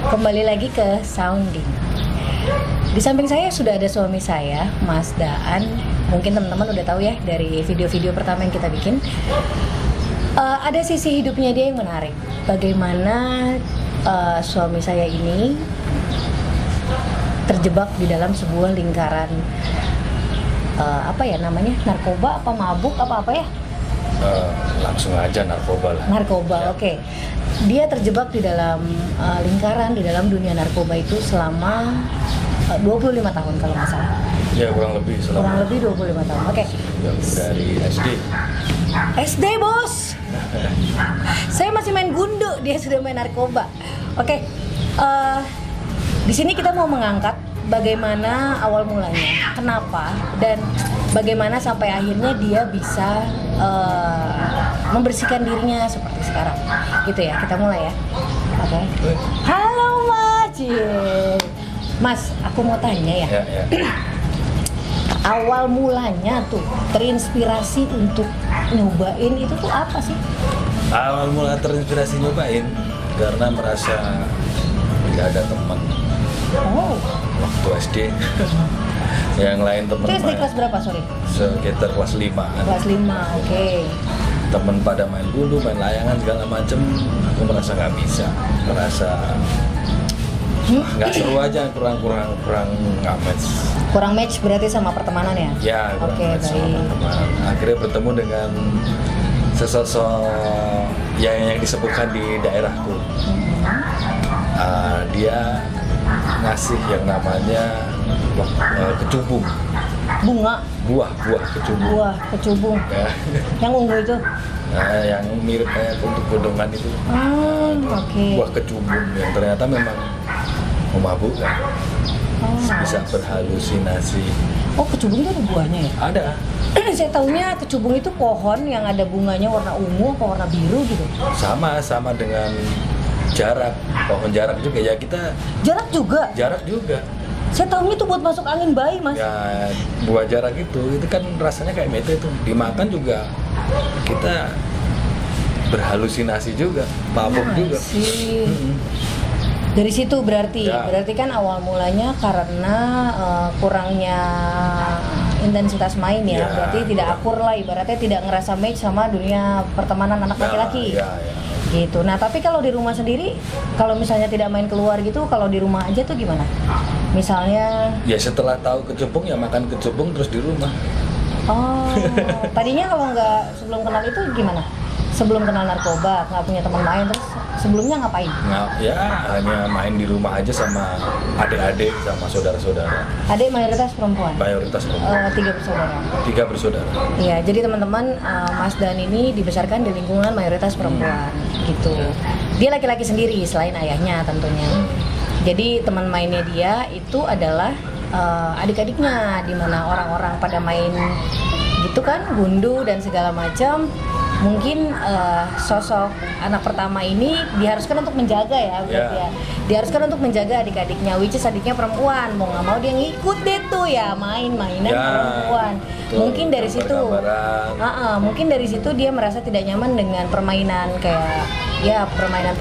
Kembali lagi ke Sounding. Di samping saya sudah ada suami saya, Mas Daan. Mungkin teman-teman udah tahu ya dari video-video pertama yang kita bikin. Ada sisi hidupnya dia yang menarik. Bagaimana suami saya ini terjebak di dalam sebuah lingkaran narkoba, apa mabuk, apa ya? Langsung aja narkoba lah. Narkoba, Ya. oke. Dia terjebak di dalam lingkaran, di dalam dunia narkoba itu selama 25 tahun kalau nggak salah. Ya kurang lebih Kurang lebih 25 tahun, oke. dari SD. SD, bos! Saya masih main gundu, dia sudah main narkoba. Oke, di sini kita mau mengangkat bagaimana awal mulanya, kenapa, dan bagaimana sampai akhirnya dia bisa membersihkan dirinya seperti sekarang. Gitu ya, kita mulai ya. Oke. Halo Mas. Mas, aku mau tanya ya. Ya. Awal mulanya tuh terinspirasi untuk nyobain itu tuh apa sih? Awal mula terinspirasi nyobain karena merasa nggak ada teman Oh, waktu SD. Yang lain teman itu SD kelas berapa, sorry? sekitar kelas 5-an. Kelas 5, oke. Temen pada main gundu, main layangan segala macem, aku merasa nggak bisa, merasa nggak seru aja, kurang nggak match. Kurang match berarti sama pertemanan ya? Ya, kurang Oke, match sama baik. teman. Akhirnya bertemu dengan sesosok yang disebutkan di daerahku. Dia ngasih yang namanya kecubung, Bunga, buah kecubung. buah, kecubung. Ya. Yang ungu itu? Yang mirip kayak untuk godongan itu. Oke. Buah kecubung yang ternyata memang memabukkan, Oh, bisa berhalusinasi. oh, kecubung itu ada buahnya ya? Ada. Saya taunya kecubung itu pohon yang ada bunganya warna ungu atau warna biru gitu. sama dengan jarak, pohon jarak juga ya, kita Jarak juga. jarak juga. Saya taunya itu buat masuk angin bayi, Mas. Ya, buah jarak itu kan rasanya kayak mete itu, dimakan juga kita berhalusinasi juga, mabuk juga. Sih. Mm-mm. Dari situ berarti, Ya. berarti kan awal mulanya karena kurangnya intensitas main ya, Ya. berarti tidak akur lah, ibaratnya tidak ngerasa match sama dunia pertemanan anak laki-laki. Ya. Gitu. Nah, tapi kalau di rumah sendiri, kalau misalnya tidak main keluar gitu, kalau di rumah aja tuh gimana? Misalnya, Ya setelah tahu kecubung ya makan kecubung terus di rumah. oh, tadinya kalau nggak sebelum kenal itu gimana? Sebelum kenal narkoba, nggak punya teman main, terus sebelumnya ngapain? Ya hanya main di rumah aja sama adik-adik sama saudara-saudara. Adik mayoritas perempuan, Mayoritas perempuan. 3 bersaudara. 3 bersaudara. Iya, jadi teman-teman, Mas Dan ini dibesarkan di lingkungan mayoritas perempuan, gitu. Dia laki-laki sendiri selain ayahnya tentunya. Jadi teman mainnya dia itu adalah adik-adiknya, di mana orang-orang pada main gitu kan, gundu dan segala macam. Mungkin sosok anak pertama ini diharuskan untuk menjaga ya, berarti ya. Diharuskan untuk menjaga adik-adiknya, which is adiknya perempuan. Mau nggak mau dia ngikut deh tuh ya, mainan perempuan. Betul. Mungkin dari situ, Gambar-gambaran. mungkin dari situ dia merasa tidak nyaman dengan permainan kayak ya permainan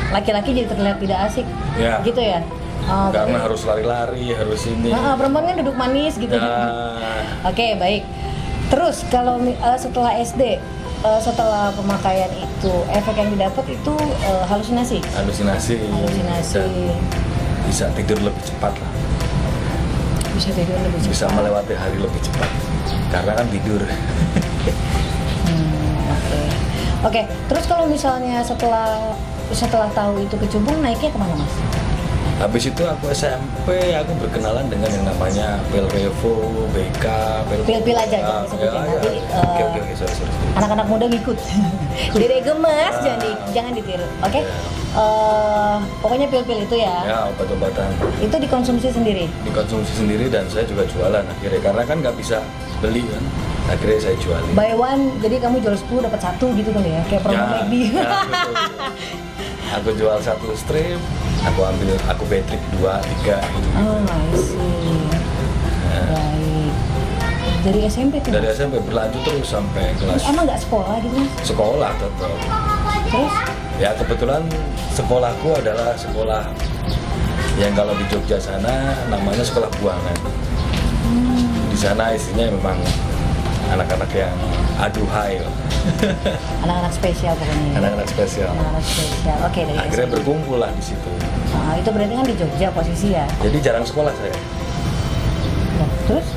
laki-laki, jadi terlihat tidak asik, Ya. gitu ya. Oh, Karena baik. harus lari-lari, harus ini. Perempuan kan duduk manis gitu. Ya. Oke, baik. Terus kalau setelah SD, setelah pemakaian itu, efek yang didapat itu halusinasi. Halusinasi. Halusinasi. Dan bisa tidur lebih cepat lah. Bisa tidur lebih cepat. Bisa melewati hari lebih cepat. Karena kan tidur. Oke. Oke, terus kalau misalnya setelah tahu itu kecubung, naiknya kemana, Mas? Habis itu aku SMP, aku berkenalan dengan yang namanya Pil Revo, BK, Pil-pil aja jangan disebutin. Nanti, Oke, sorry. Anak-anak muda ngikut. Jadi gemes, jangan ditiru. Oke. Pokoknya pil-pil itu ya. Ya, obat-obatan Itu dikonsumsi sendiri. dikonsumsi sendiri dan saya juga jualan akhirnya, karena kan nggak bisa beli kan. Akhirnya saya jualin. Buy one, jadi kamu jual 10 dapat 1 gitu kali ya, kayak promo McD. betul. Aku jual 1 strip, aku Patrick 2, 3 gitu. Oh, I see. Baik. Dari SMP tuh? Dari SMP berlanjut terus sampai kelas Emang nggak sekolah gitu, Mas? sekolah tetap. Terus? Ya kebetulan sekolahku adalah sekolah yang kalau di Jogja sana namanya sekolah buangan. Di sana isinya memang anak-anak yang aduhai, Anak-anak spesial pokoknya. anak-anak spesial. Anak-anak spesial. Oke, dari Akhirnya SMP. berkumpul lah di situ. Ah, itu berarti kan di Jogja posisi ya. Jadi jarang sekolah saya. Nah, terus?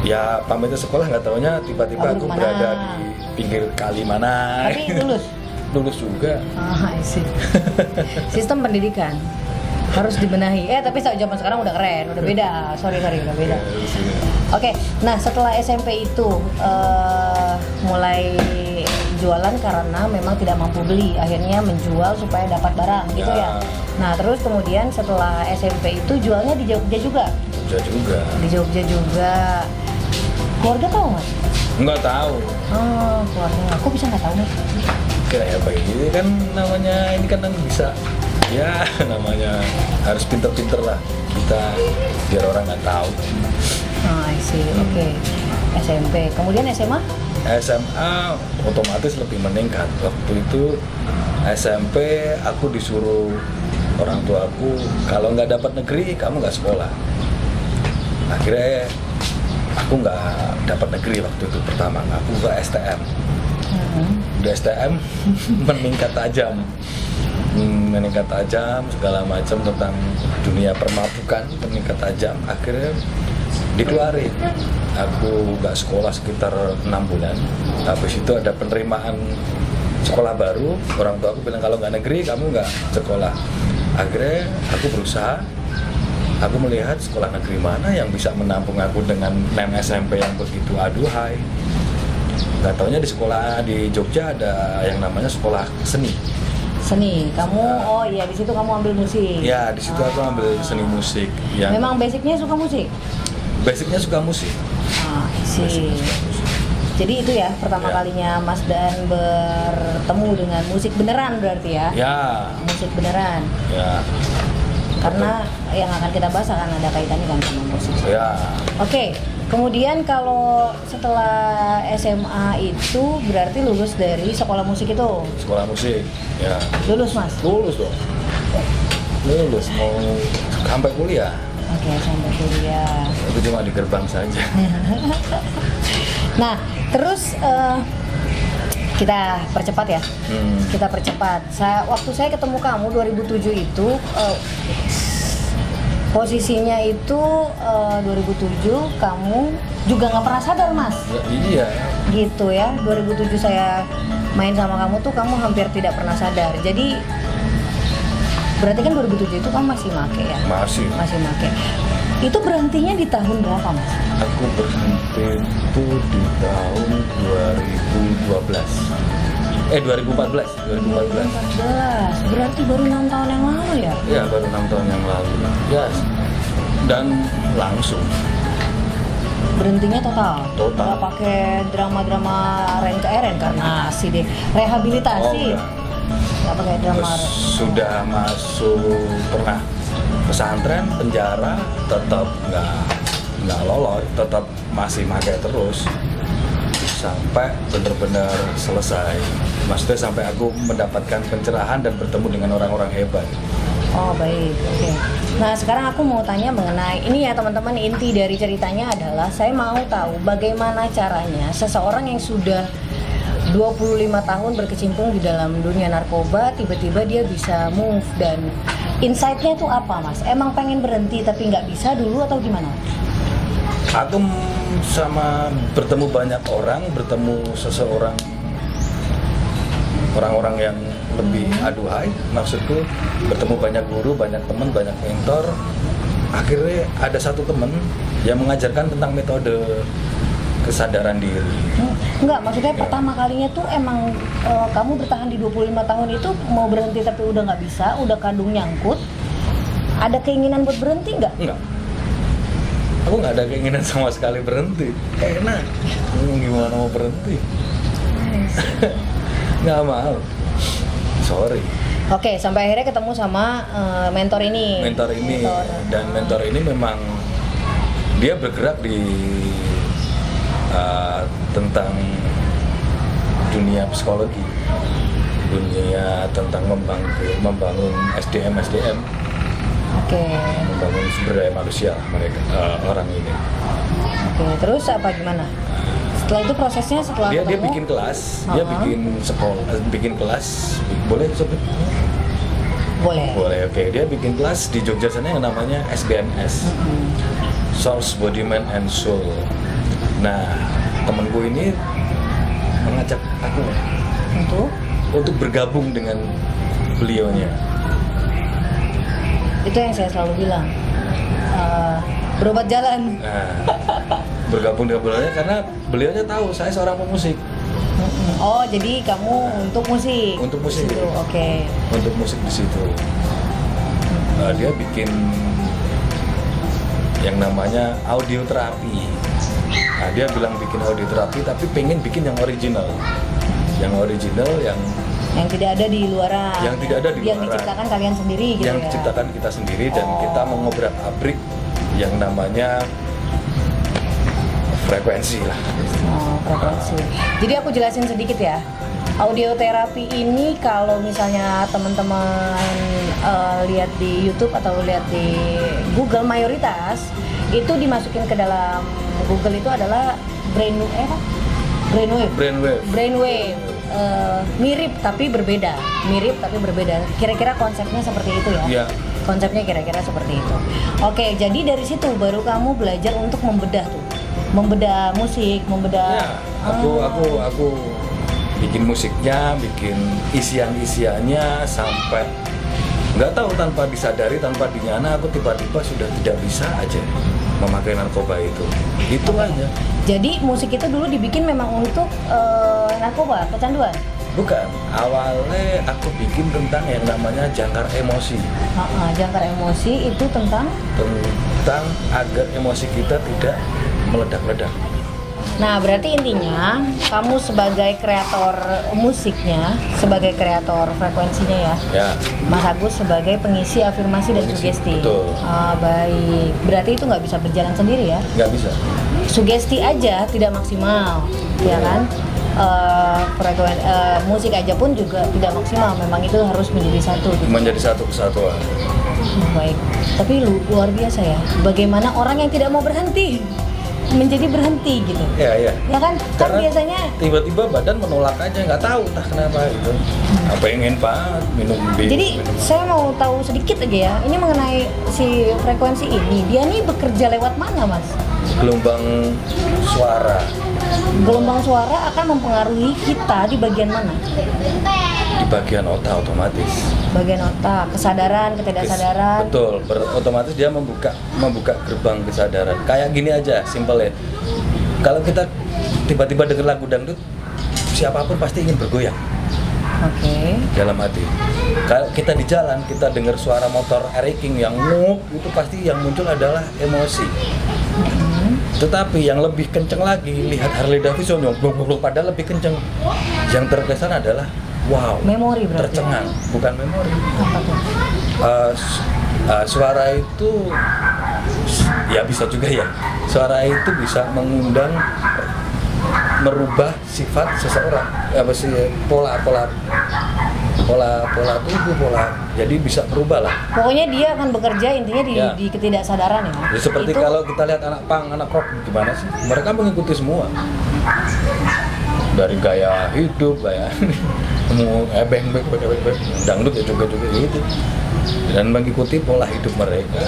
Ya pamitnya sekolah nggak taunya tiba-tiba Kabur aku kemana? berada di pinggir kali mana. Tapi lulus. Lulus juga. Ah, I see. Sistem pendidikan harus dibenahi. Tapi zaman sekarang udah keren, udah beda. Sorry, udah beda. Oke, nah setelah SMP itu mulai jualan karena memang tidak mampu beli, akhirnya menjual supaya dapat barang, gitu ya. Ya. Nah terus kemudian setelah SMP itu jualnya di Jogja juga. Jogja juga. Di Jogja juga. Keluarga tahu nggak? Nggak tahu. Oh, keluarga. Aku bisa nggak tahu nih. Kayak apa ini kan namanya ini kan bisa ya namanya harus pinter-pinter lah kita biar orang nggak tahu. Oh, I see. Oke. SMP. Kemudian SMA? SMA otomatis lebih meningkat. Waktu itu SMP aku disuruh orang tuaku kalau nggak dapat negeri kamu nggak sekolah. Akhirnya aku nggak dapat negeri waktu itu pertama, aku ke STM. Di STM meningkat tajam segala macam tentang dunia permabukan meningkat tajam. Akhirnya dikeluarin, aku nggak sekolah sekitar 6 bulan. Habis itu ada penerimaan sekolah baru, orang tua aku bilang kalau nggak negeri kamu nggak sekolah. Akhirnya aku berusaha, aku melihat sekolah negeri mana yang bisa menampung aku dengan nem SMP yang begitu aduhai. Nggak taunya di sekolah di Jogja ada yang namanya sekolah seni. Seni. Kamu oh iya di situ kamu ambil musik. Ya di situ aku ambil seni musik. Yang Memang basicnya suka musik. basicnya suka musik. Ah, sih. Jadi itu ya pertama Ya. kalinya Mas Dan bertemu dengan musik beneran berarti ya? Ya, Musik beneran. ya, Karena yang akan kita bahas akan ada kaitannya kan sama musik. ya. Oke, kemudian kalau setelah SMA itu berarti lulus dari sekolah musik itu? Sekolah musik. Ya, Lulus Mas? lulus dong. Lulus mau sampai kuliah. Oke, sampai kuliah. Itu cuma di gerbang saja. Nah, terus kita percepat ya. Kita percepat. Waktu saya ketemu kamu 2007 itu posisinya itu 2007 kamu juga nggak pernah sadar Mas. Ya, iya. Gitu ya. 2007 saya main sama kamu tuh kamu hampir tidak pernah sadar. Jadi berarti kan 2007 itu kamu masih make ya? Masih. Masih make. Itu berhentinya di tahun berapa Mas? Aku berhenti itu di tahun 2012. 2014. 2014. Berarti baru 6 tahun yang lalu ya? Ya, baru 6 tahun yang lalu. Ya, dan langsung. Berhentinya total? Total. Nggak pakai drama-drama reinkarnasi deh. Rehabilitasi? enggak. Nggak pakai drama. Terus sudah masuk pernah pesantren, penjara, tetap nggak lolos, tetap masih pakai terus sampai benar-benar selesai. Maksudnya sampai aku mendapatkan pencerahan dan bertemu dengan orang-orang hebat. Oh baik, oke. Nah sekarang aku mau tanya mengenai ini ya teman-teman, inti dari ceritanya adalah saya mau tahu bagaimana caranya seseorang yang sudah 25 tahun berkecimpung di dalam dunia narkoba tiba-tiba dia bisa move, dan insight-nya itu apa Mas? Emang pengen berhenti tapi nggak bisa dulu atau gimana? Aku sama bertemu banyak orang, bertemu seseorang, orang-orang yang lebih aduhai, maksudku bertemu banyak guru, banyak teman, banyak mentor. Akhirnya ada satu teman yang mengajarkan tentang metode kesadaran diri. Enggak, maksudnya Ya. pertama kalinya tuh emang kamu bertahan di 25 tahun itu mau berhenti tapi udah nggak bisa, udah kadung nyangkut. Ada keinginan buat berhenti nggak? Enggak. Aku nggak ada keinginan sama sekali berhenti. Enak. Gimana mau berhenti? Nggak mau. Sorry. Oke, sampai akhirnya ketemu sama mentor ini. Mentor ini dan mentor ini memang dia bergerak di tentang dunia psikologi. dunia tentang membangun SDM, Oke. membangun sumber daya manusia mereka orang ini. Oke, terus apa gimana? Setelah itu prosesnya setelah Dia ketemu? bikin kelas, dia bikin sekolah, bikin kelas, boleh sebut? Boleh. Boleh, oke. Dia bikin kelas di Jogja sana yang namanya SBMS, Source Body Mind and Soul. Nah, temanku ini mengajak aku untuk bergabung dengan beliaunya. Itu yang saya selalu bilang, berobat jalan. Nah, bergabung dengan beliaunya karena beliaunya tahu saya seorang pemusik. Oh, jadi kamu untuk musik? Untuk musik. Di situ, oke. Untuk musik di situ. Dia bikin yang namanya audio terapi. Nah, dia bilang bikin audio terapi tapi pengen bikin yang original. Yang original yang tidak ada di luaran. Yang tidak ada di Yang luaran. diciptakan kalian sendiri gitu yang ya. diciptakan kita sendiri dan kita mengobrak-abrik yang namanya frekuensi lah. Oh, frekuensi. Jadi aku jelasin sedikit ya. Audioterapi ini kalau misalnya teman-teman lihat di YouTube atau lihat di Google, mayoritas itu dimasukin ke dalam Google itu adalah brainwave. Mirip tapi berbeda. Kira-kira konsepnya seperti itu ya? Iya. Konsepnya kira-kira seperti itu. Oke, jadi dari situ baru kamu belajar untuk membedah musik, Ya, aku bikin musiknya, bikin isiannya sampai nggak tahu, tanpa disadari, tanpa dinyana aku tiba-tiba sudah tidak bisa aja memakai narkoba itu. Itu aja. Jadi musik itu dulu dibikin memang untuk narkoba, kecanduan? Bukan, awalnya aku bikin tentang yang namanya jangkar emosi. Jangkar emosi itu tentang Agar emosi kita tidak meledak-ledak. Nah, berarti intinya kamu sebagai kreator musiknya, sebagai kreator frekuensinya ya, Ya, Mas Agus sebagai pengisi afirmasi dan sugesti. betul. Baik, berarti itu nggak bisa berjalan sendiri ya? nggak bisa. Sugesti aja tidak maksimal, ya kan? Musik aja pun juga tidak maksimal. Memang itu harus menjadi satu. Gitu. Menjadi satu kesatuan. Baik, tapi luar biasa ya. Bagaimana orang yang tidak mau berhenti menjadi berhenti gitu? Ya. Ya kan? Kan Karena biasanya tiba-tiba badan menolak aja, nggak tahu entah kenapa itu. Apa ingin Pak minum bir. Jadi saya mau tahu sedikit aja ya. Ini mengenai si frekuensi ini. Dia nih bekerja lewat mana, Mas? Gelombang suara Gelombang suara akan mempengaruhi kita di bagian mana? di bagian otak otomatis. Bagian otak, kesadaran, ketidaksadaran. Betul, otomatis dia membuka gerbang kesadaran. Kayak gini aja, simpel ya. Kalau kita tiba-tiba dengar lagu dangdut, siapapun pasti ingin bergoyang. Oke. Dalam hati. Kalau kita di jalan, kita dengar suara motor raking yang nguk, itu pasti yang muncul adalah emosi. Tetapi yang lebih kenceng lagi, lihat Harley Davidson yang blok padahal lebih kenceng. Yang terkesan adalah wow, Memori berarti. tercengang, bukan memori. Apa tuh? Suara itu ya bisa juga ya. Suara itu bisa mengundang, merubah sifat seseorang, pola tubuh, jadi bisa berubah lah. Pokoknya dia akan bekerja intinya di ketidaksadaran ya. Jadi seperti Itu, kalau kita lihat anak punk, anak rock gimana sih? Mereka mengikuti semua. Dari gaya hidup, gaya beng, dangdut ya juga gitu. Dan mengikuti pola hidup mereka.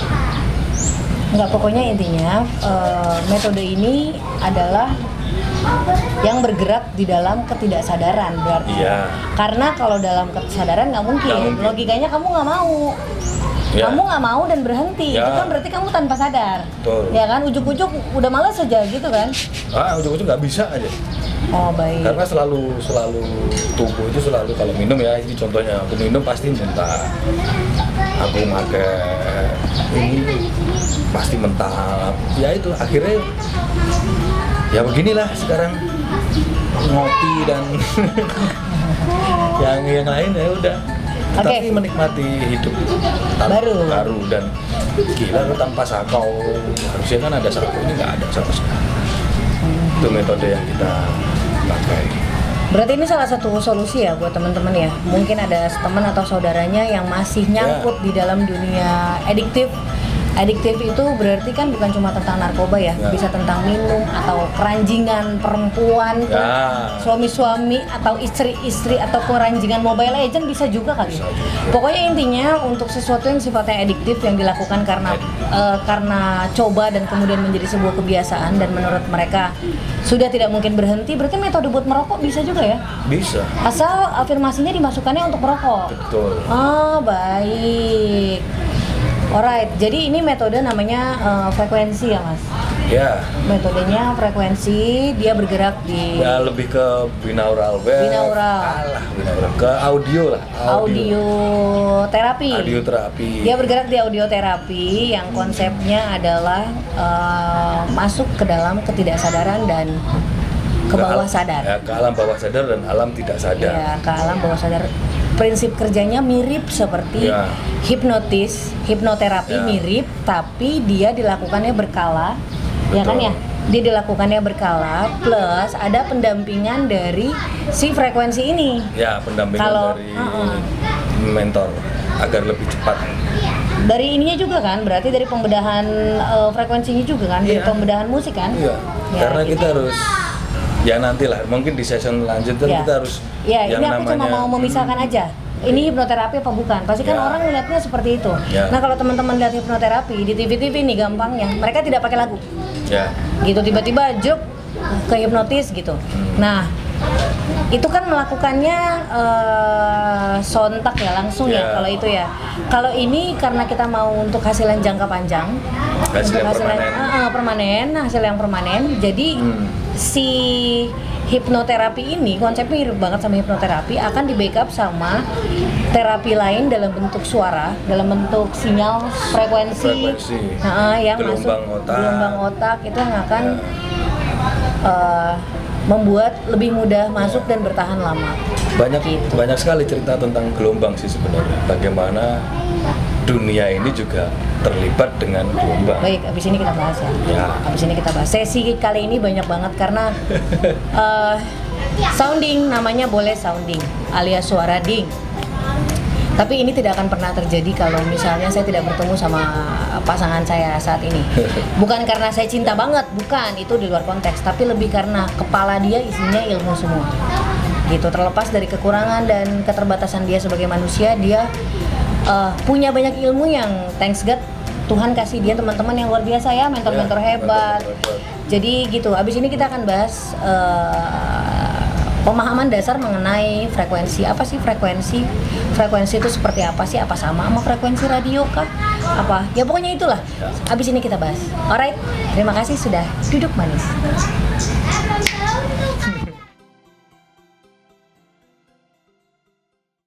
Enggak, pokoknya intinya metode ini adalah yang bergerak di dalam ketidaksadaran berarti. Iya. Karena kalau dalam kesadaran nggak mungkin. Nggak mungkin. Logikanya kamu nggak mau. Ya. Kamu nggak mau dan berhenti. Ya. Itu kan berarti kamu tanpa sadar. Betul. Ya kan, ujuk-ujuk udah malas aja gitu kan. Ujung-ujung nggak bisa aja. Oh, baik. Karena selalu tubuh itu selalu, kalau minum ya, ini contohnya aku minum pasti muntah. Aku pakai ini pasti mentah. Ya itu akhirnya ya beginilah sekarang, ngopi dan yang lain ya udah. Tapi menikmati hidup baru dan gila lu tanpa sakau, harusnya kan ada sakau, ini nggak ada sama sekali. Itu metode yang kita pakai. Berarti ini salah satu solusi ya buat teman-teman ya. Mungkin ada teman atau saudaranya yang masih nyangkut di dalam dunia adiktif. Adiktif itu berarti kan bukan cuma tentang narkoba ya, bisa tentang minum atau keranjingan perempuan, suami-suami atau istri-istri atau keranjingan Mobile Legend bisa juga kali. Pokoknya intinya untuk sesuatu yang sifatnya adiktif yang dilakukan karena coba dan kemudian menjadi sebuah kebiasaan dan menurut mereka sudah tidak mungkin berhenti, berarti metode buat merokok bisa juga ya? Bisa. Asal afirmasinya dimasukkannya untuk merokok. Betul. Oh, baik. Alright, jadi ini metode namanya frekuensi ya mas? Ya. Metodenya frekuensi, dia bergerak di... Ya lebih ke binaural wave. Binaural. Binaural. Ke audio lah. Audio terapi. Audio terapi. Dia bergerak di audio terapi yang konsepnya adalah masuk ke dalam ketidaksadaran dan ke bawah sadar. Ya, ke alam bawah sadar dan alam tidak sadar. Ya, ke alam bawah sadar. Prinsip kerjanya mirip seperti hipnoterapi mirip, tapi dia dilakukannya berkala, ya kan ya? Dia dilakukannya berkala, plus ada pendampingan dari si frekuensi ini. Ya, pendampingan dari mentor agar lebih cepat. Dari ininya juga kan, berarti dari pembedahan frekuensinya juga kan, dari pembedahan musik kan? Iya. Ya, karena gitu. Kita harus nantilah mungkin di session lanjut kita harus ini aku cuma mau memisahkan aja ini hipnoterapi apa bukan, pasti kan orang melihatnya seperti itu. Nah kalau teman-teman lihat hipnoterapi di TV-TV nih gampangnya mereka tidak pakai lagu gitu, tiba-tiba juk ke hipnotis gitu. Nah itu kan melakukannya sontak ya, langsung ya kalau itu ya. Kalau ini karena kita mau untuk hasilan jangka panjang, hasil yang permanen, hasil yang permanen. Jadi si hipnoterapi ini konsepnya mirip banget sama hipnoterapi, akan di backup sama terapi lain dalam bentuk suara, dalam bentuk sinyal frekuensi. Yang gelombang otak itu yang akan membuat lebih mudah masuk dan bertahan lama. Banyak sekali cerita tentang gelombang sih sebenarnya. Bagaimana dunia ini juga terlibat dengan gelombang. Baik, abis ini kita bahas ya. Abis ini kita bahas. Sesi kali ini banyak banget karena sounding, namanya boleh sounding alias suara ding. Tapi ini tidak akan pernah terjadi kalau misalnya saya tidak bertemu sama pasangan saya saat ini. Bukan karena saya cinta banget, bukan, itu di luar konteks. Tapi lebih karena kepala dia isinya ilmu semua. Gitu, terlepas dari kekurangan dan keterbatasan dia sebagai manusia, dia punya banyak ilmu yang thanks God Tuhan kasih dia teman-teman yang luar biasa ya, mentor-mentor hebat. Jadi gitu, abis ini kita akan bahas pemahaman dasar mengenai frekuensi. Apa sih frekuensi? Frekuensi itu seperti apa sih? Apa sama frekuensi radio kah? Apa? Ya pokoknya itulah. Abis ini kita bahas. Alright, terima kasih sudah duduk manis.